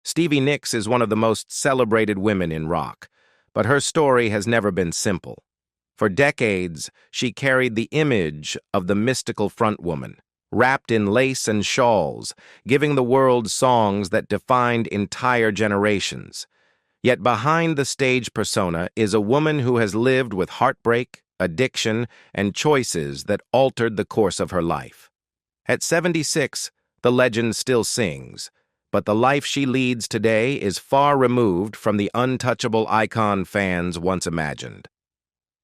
Stevie Nicks is one of the most celebrated women in rock, but her story has never been simple. For decades, she carried the image of the mystical frontwoman, wrapped in lace and shawls, giving the world songs that defined entire generations. Yet behind the stage persona is a woman who has lived with heartbreak, addiction, and choices that altered the course of her life. At 76, the legend still sings, but the life she leads today is far removed from the untouchable icon fans once imagined.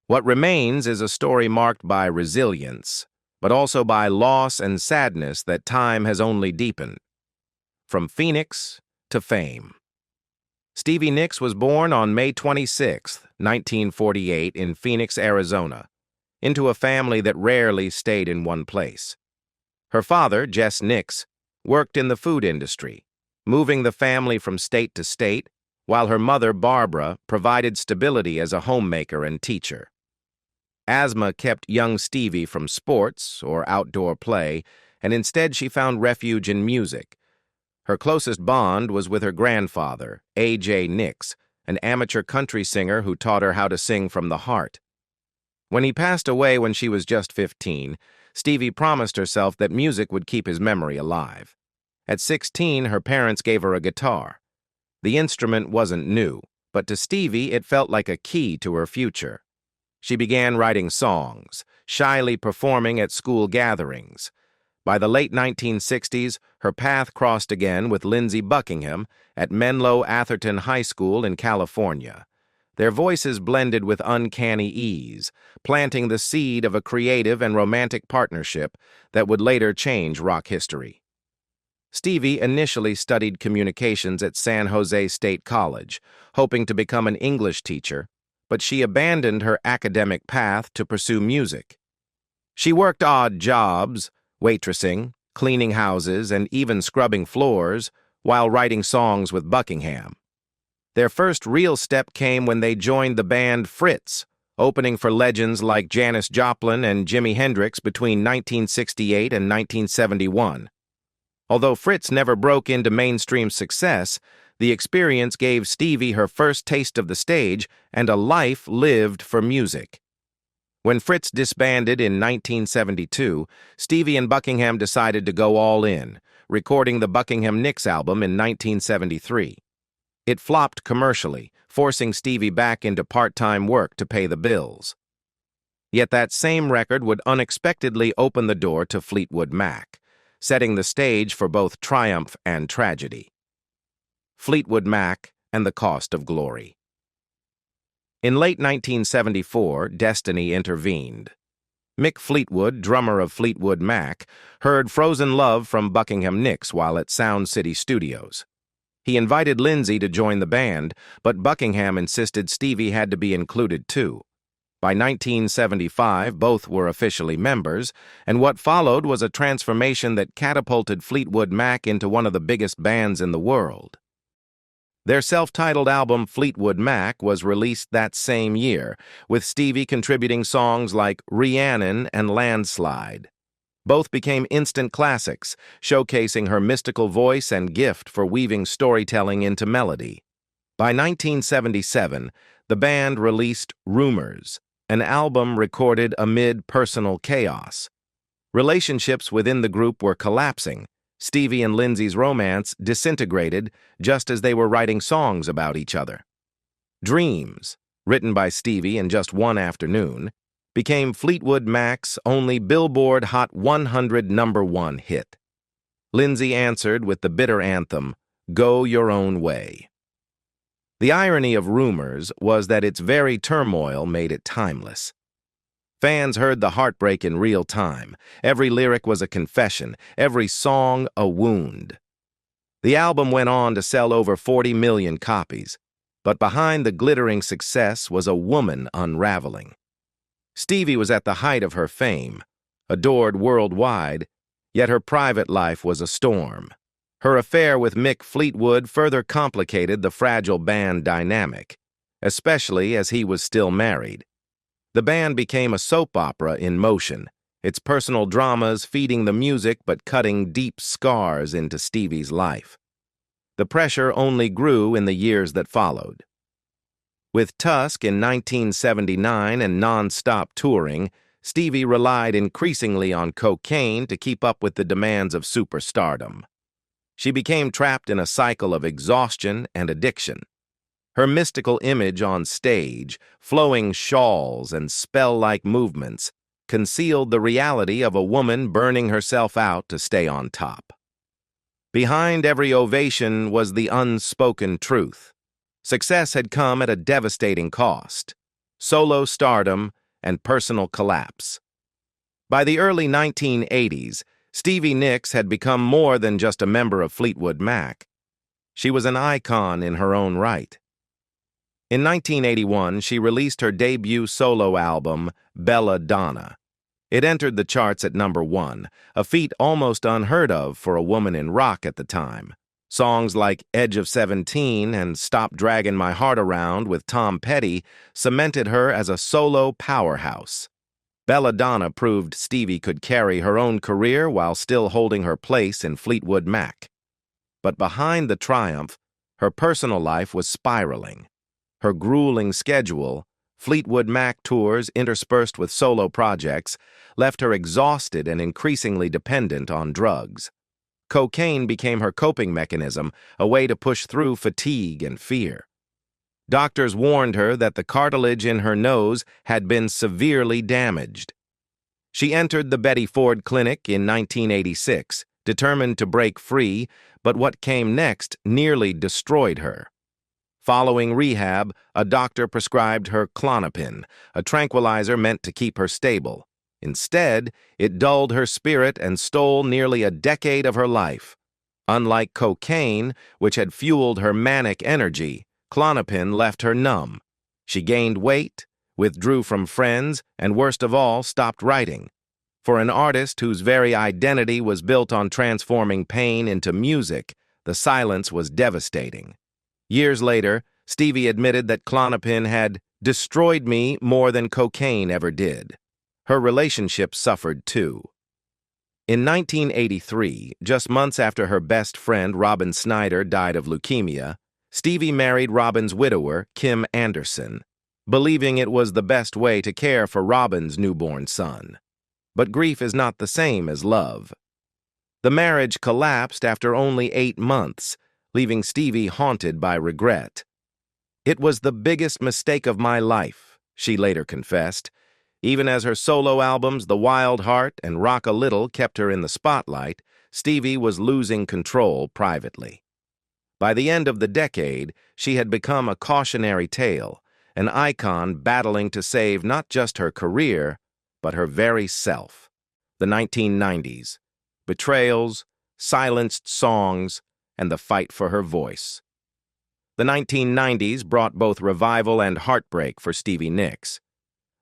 What remains is a story marked by resilience, but also by loss and sadness that time has only deepened. From Phoenix to fame. Stevie Nicks was born on May 26, 1948, in Phoenix, Arizona, into a family that rarely stayed in one place. Her father, Jess Nicks, worked in the food industry, moving the family from state to state, while her mother, Barbara, provided stability as a homemaker and teacher. Asthma kept young Stevie from sports or outdoor play, and instead she found refuge in music. Her closest bond was with her grandfather, A.J. Nicks, an amateur country singer who taught her how to sing from the heart. When he passed away when she was just 15, Stevie promised herself that music would keep his memory alive. At 16, her parents gave her a guitar. The instrument wasn't new, but to Stevie it felt like a key to her future. She began writing songs, shyly performing at school gatherings. By the late 1960s, her path crossed again with Lindsey Buckingham at Menlo Atherton High School in California. Their voices blended with uncanny ease, planting the seed of a creative and romantic partnership that would later change rock history. Stevie initially studied communications at San Jose State College, hoping to become an English teacher, but she abandoned her academic path to pursue music. She worked odd jobs, waitressing, cleaning houses, and even scrubbing floors, while writing songs with Buckingham. Their first real step came when they joined the band Fritz, opening for legends like Janis Joplin and Jimi Hendrix between 1968 and 1971. Although Fritz never broke into mainstream success, the experience gave Stevie her first taste of the stage and a life lived for music. When Fritz disbanded in 1972, Stevie and Buckingham decided to go all in, recording the Buckingham Nicks album in 1973. It flopped commercially, forcing Stevie back into part-time work to pay the bills. Yet that same record would unexpectedly open the door to Fleetwood Mac, setting the stage for both triumph and tragedy. Fleetwood Mac and the Cost of Glory. In late 1974, destiny intervened. Mick Fleetwood, drummer of Fleetwood Mac, heard Frozen Love from Buckingham Nicks while at Sound City Studios. He invited Lindsey to join the band, but Buckingham insisted Stevie had to be included too. By 1975, both were officially members, and what followed was a transformation that catapulted Fleetwood Mac into one of the biggest bands in the world. Their self-titled album Fleetwood Mac was released that same year, with Stevie contributing songs like Rhiannon and Landslide. Both became instant classics, showcasing her mystical voice and gift for weaving storytelling into melody. By 1977, the band released Rumors, an album recorded amid personal chaos. Relationships within the group were collapsing. Stevie and Lindsey's romance disintegrated just as they were writing songs about each other. Dreams, written by Stevie in just one afternoon, became Fleetwood Mac's only Billboard Hot 100 #1 hit. Lindsey answered with the bitter anthem, Go Your Own Way. The irony of Rumors was that its very turmoil made it timeless. Fans heard the heartbreak in real time. Every lyric was a confession, every song a wound. The album went on to sell over 40 million copies, but behind the glittering success was a woman unraveling. Stevie was at the height of her fame, adored worldwide, yet her private life was a storm. Her affair with Mick Fleetwood further complicated the fragile band dynamic, especially as he was still married. The band became a soap opera in motion, its personal dramas feeding the music but cutting deep scars into Stevie's life. The pressure only grew in the years that followed. With Tusk in 1979 and non-stop touring, Stevie relied increasingly on cocaine to keep up with the demands of superstardom. She became trapped in a cycle of exhaustion and addiction. Her mystical image on stage, flowing shawls and spell-like movements, concealed the reality of a woman burning herself out to stay on top. Behind every ovation was the unspoken truth. Success had come at a devastating cost: solo stardom and personal collapse. By the early 1980s, Stevie Nicks had become more than just a member of Fleetwood Mac. She was an icon in her own right. In 1981, she released her debut solo album, Belladonna. It entered the charts at #1, a feat almost unheard of for a woman in rock at the time. Songs like Edge of 17 and Stop Dragging My Heart Around with Tom Petty cemented her as a solo powerhouse. Belladonna proved Stevie could carry her own career while still holding her place in Fleetwood Mac. But behind the triumph, her personal life was spiraling. Her grueling schedule, Fleetwood Mac tours interspersed with solo projects, left her exhausted and increasingly dependent on drugs. Cocaine became her coping mechanism, a way to push through fatigue and fear. Doctors warned her that the cartilage in her nose had been severely damaged. She entered the Betty Ford Clinic in 1986, determined to break free, but what came next nearly destroyed her. Following rehab, a doctor prescribed her Klonopin, a tranquilizer meant to keep her stable. Instead, it dulled her spirit and stole nearly a decade of her life. Unlike cocaine, which had fueled her manic energy, Klonopin left her numb. She gained weight, withdrew from friends, and worst of all, stopped writing. For an artist whose very identity was built on transforming pain into music, the silence was devastating. Years later, Stevie admitted that Klonopin had destroyed me more than cocaine ever did. Her relationship suffered too. In 1983, just months after her best friend Robin Snyder died of leukemia, Stevie married Robin's widower, Kim Anderson, believing it was the best way to care for Robin's newborn son. But grief is not the same as love. The marriage collapsed after only 8 months, leaving Stevie haunted by regret. "It was the biggest mistake of my life," she later confessed. Even as her solo albums The Wild Heart and Rock a Little kept her in the spotlight, Stevie was losing control privately. By the end of the decade, she had become a cautionary tale, an icon battling to save not just her career, but her very self. The 1990s, betrayals, silenced songs, and the fight for her voice. The 1990s brought both revival and heartbreak for Stevie Nicks.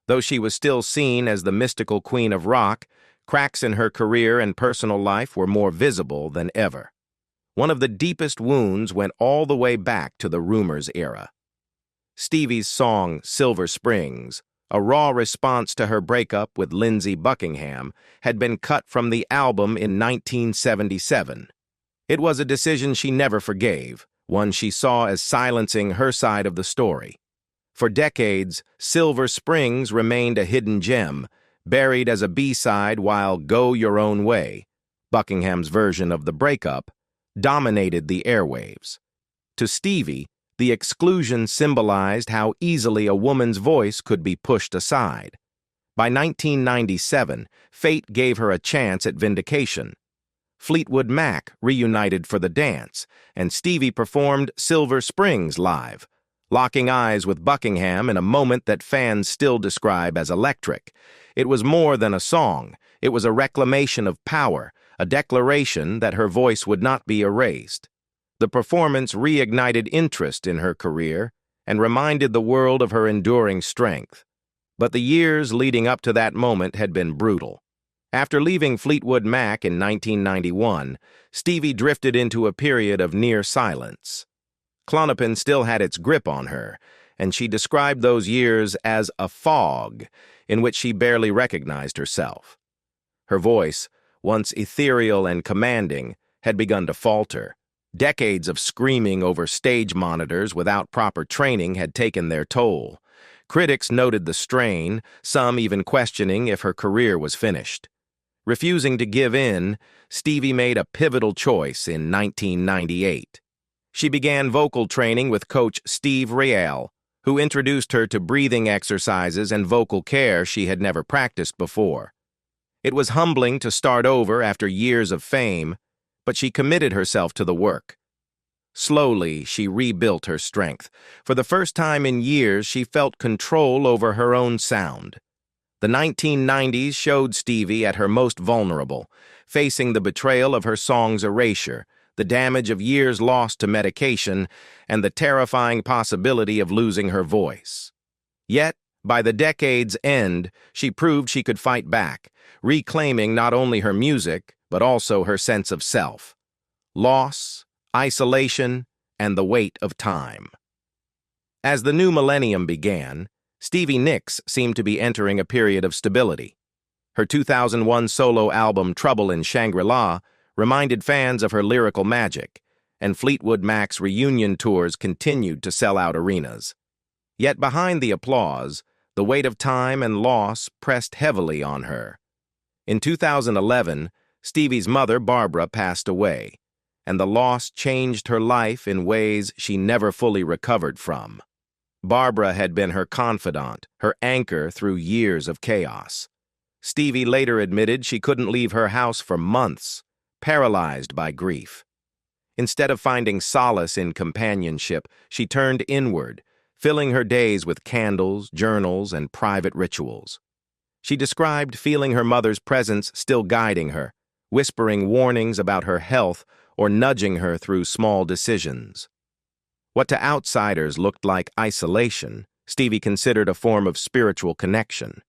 Though she was still seen as the mystical queen of rock, cracks in her career and personal life were more visible than ever. One of the deepest wounds went all the way back to the Rumors era. Stevie's song, Silver Springs, a raw response to her breakup with Lindsey Buckingham, had been cut from the album in 1977. It was a decision she never forgave, one she saw as silencing her side of the story. For decades, Silver Springs remained a hidden gem, buried as a B-side while Go Your Own Way, Buckingham's version of the breakup, dominated the airwaves. To Stevie, the exclusion symbolized how easily a woman's voice could be pushed aside. By 1997, fate gave her a chance at vindication. Fleetwood Mac reunited for the dance, and Stevie performed Silver Springs live, locking eyes with Buckingham in a moment that fans still describe as electric. It was more than a song. It was a reclamation of power, a declaration that her voice would not be erased. The performance reignited interest in her career and reminded the world of her enduring strength. But the years leading up to that moment had been brutal. After leaving Fleetwood Mac in 1991, Stevie drifted into a period of near silence. Klonopin still had its grip on her, and she described those years as a fog in which she barely recognized herself. Her voice, once ethereal and commanding, had begun to falter. Decades of screaming over stage monitors without proper training had taken their toll. Critics noted the strain, some even questioning if her career was finished. Refusing to give in, Stevie made a pivotal choice in 1998. She began vocal training with coach Steve Real, who introduced her to breathing exercises and vocal care she had never practiced before. It was humbling to start over after years of fame, but she committed herself to the work. Slowly, she rebuilt her strength. For the first time in years, she felt control over her own sound. The 1990s showed Stevie at her most vulnerable, facing the betrayal of her song's erasure, the damage of years lost to medication, and the terrifying possibility of losing her voice. Yet, by the decade's end, she proved she could fight back, reclaiming not only her music, but also her sense of self. Loss, isolation, and the weight of time. As the new millennium began, Stevie Nicks seemed to be entering a period of stability. Her 2001 solo album Trouble in Shangri-La reminded fans of her lyrical magic, and Fleetwood Mac's reunion tours continued to sell out arenas. Yet behind the applause, the weight of time and loss pressed heavily on her. In 2011, Stevie's mother, Barbara, passed away, and the loss changed her life in ways she never fully recovered from. Barbara had been her confidant, her anchor through years of chaos. Stevie later admitted she couldn't leave her house for months, paralyzed by grief. Instead of finding solace in companionship, she turned inward, filling her days with candles, journals, and private rituals. She described feeling her mother's presence still guiding her, whispering warnings about her health or nudging her through small decisions. What to outsiders looked like isolation, Stevie considered a form of spiritual connection.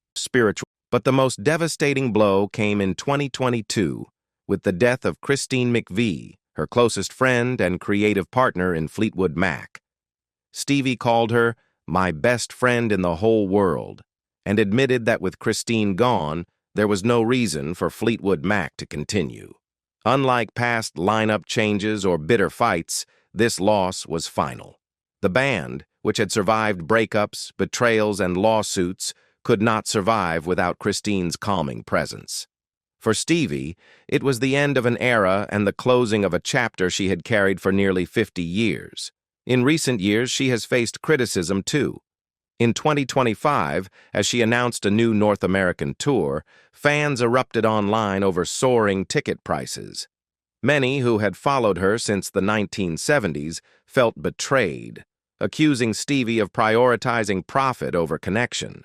But the most devastating blow came in 2022 with the death of Christine McVie, her closest friend and creative partner in Fleetwood Mac. Stevie called her "my best friend in the whole world," and admitted that with Christine gone, there was no reason for Fleetwood Mac to continue. Unlike past lineup changes or bitter fights, this loss was final. The band, which had survived breakups, betrayals, and lawsuits, could not survive without Christine's calming presence. For Stevie, it was the end of an era and the closing of a chapter she had carried for nearly 50 years. In recent years, she has faced criticism too. In 2025, as she announced a new North American tour, fans erupted online over soaring ticket prices. Many who had followed her since the 1970s felt betrayed, accusing Stevie of prioritizing profit over connection.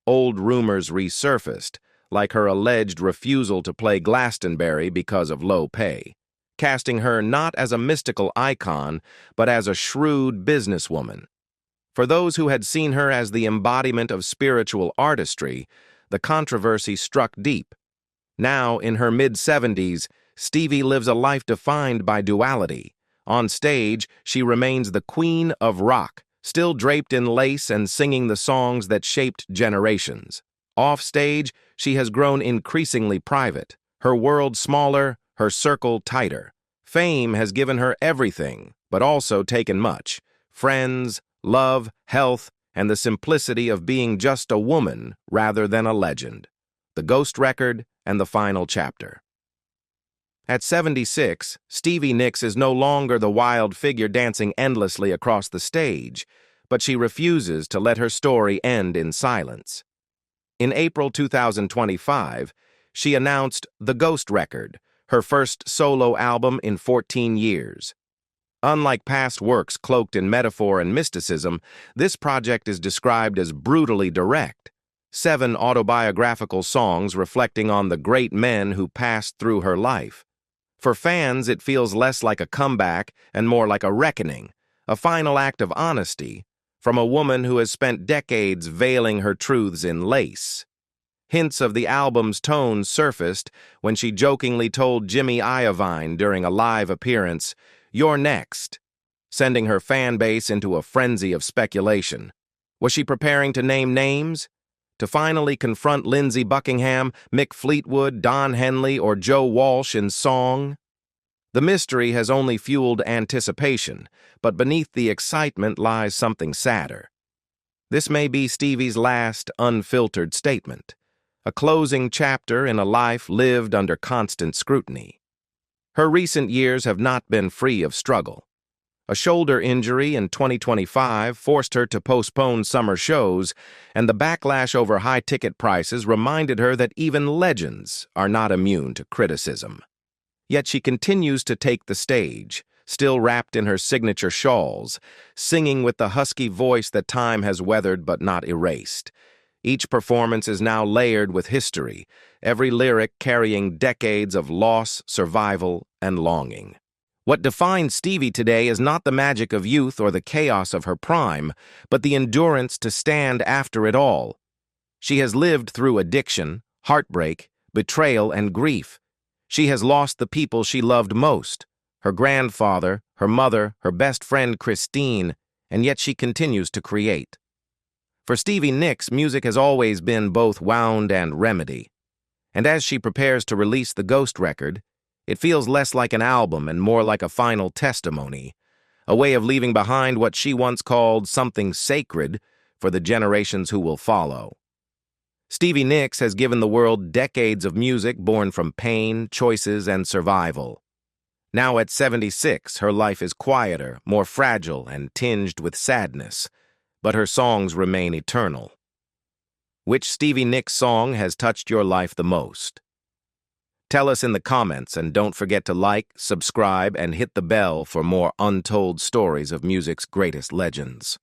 Old rumors resurfaced, like her alleged refusal to play Glastonbury because of low pay, casting her not as a mystical icon, but as a shrewd businesswoman. For those who had seen her as the embodiment of spiritual artistry, the controversy struck deep. Now, in her mid-70s, Stevie lives a life defined by duality. On stage, she remains the queen of rock, still draped in lace and singing the songs that shaped generations. Off stage, she has grown increasingly private, her world smaller, her circle tighter. Fame has given her everything, but also taken much: friends, love, health, and the simplicity of being just a woman rather than a legend. The Ghost Record and the Final Chapter. At 76, Stevie Nicks is no longer the wild figure dancing endlessly across the stage, but she refuses to let her story end in silence. In April 2025, she announced The Ghost Record, her first solo album in 14 years. Unlike past works cloaked in metaphor and mysticism, this project is described as brutally direct. 7 autobiographical songs reflecting on the great men who passed through her life. For fans, it feels less like a comeback and more like a reckoning, a final act of honesty from a woman who has spent decades veiling her truths in lace. Hints of the album's tone surfaced when she jokingly told Jimmy Iovine during a live appearance, "You're next," sending her fan base into a frenzy of speculation. Was she preparing to name names? To finally confront Lindsey Buckingham, Mick Fleetwood, Don Henley, or Joe Walsh in song? The mystery has only fueled anticipation, but beneath the excitement lies something sadder. This may be Stevie's last, unfiltered statement, a closing chapter in a life lived under constant scrutiny. Her recent years have not been free of struggle. A shoulder injury in 2025 forced her to postpone summer shows, and the backlash over high ticket prices reminded her that even legends are not immune to criticism. Yet she continues to take the stage, still wrapped in her signature shawls, singing with the husky voice that time has weathered but not erased. Each performance is now layered with history, every lyric carrying decades of loss, survival, and longing. What defines Stevie today is not the magic of youth or the chaos of her prime, but the endurance to stand after it all. She has lived through addiction, heartbreak, betrayal, and grief. She has lost the people she loved most, her grandfather, her mother, her best friend Christine, and yet she continues to create. For Stevie Nicks, music has always been both wound and remedy. And as she prepares to release the Ghost record, it feels less like an album and more like a final testimony, a way of leaving behind what she once called something sacred for the generations who will follow. Stevie Nicks has given the world decades of music born from pain, choices, and survival. Now at 76, her life is quieter, more fragile, and tinged with sadness, but her songs remain eternal. Which Stevie Nicks song has touched your life the most? Tell us in the comments, and don't forget to like, subscribe, and hit the bell for more untold stories of music's greatest legends.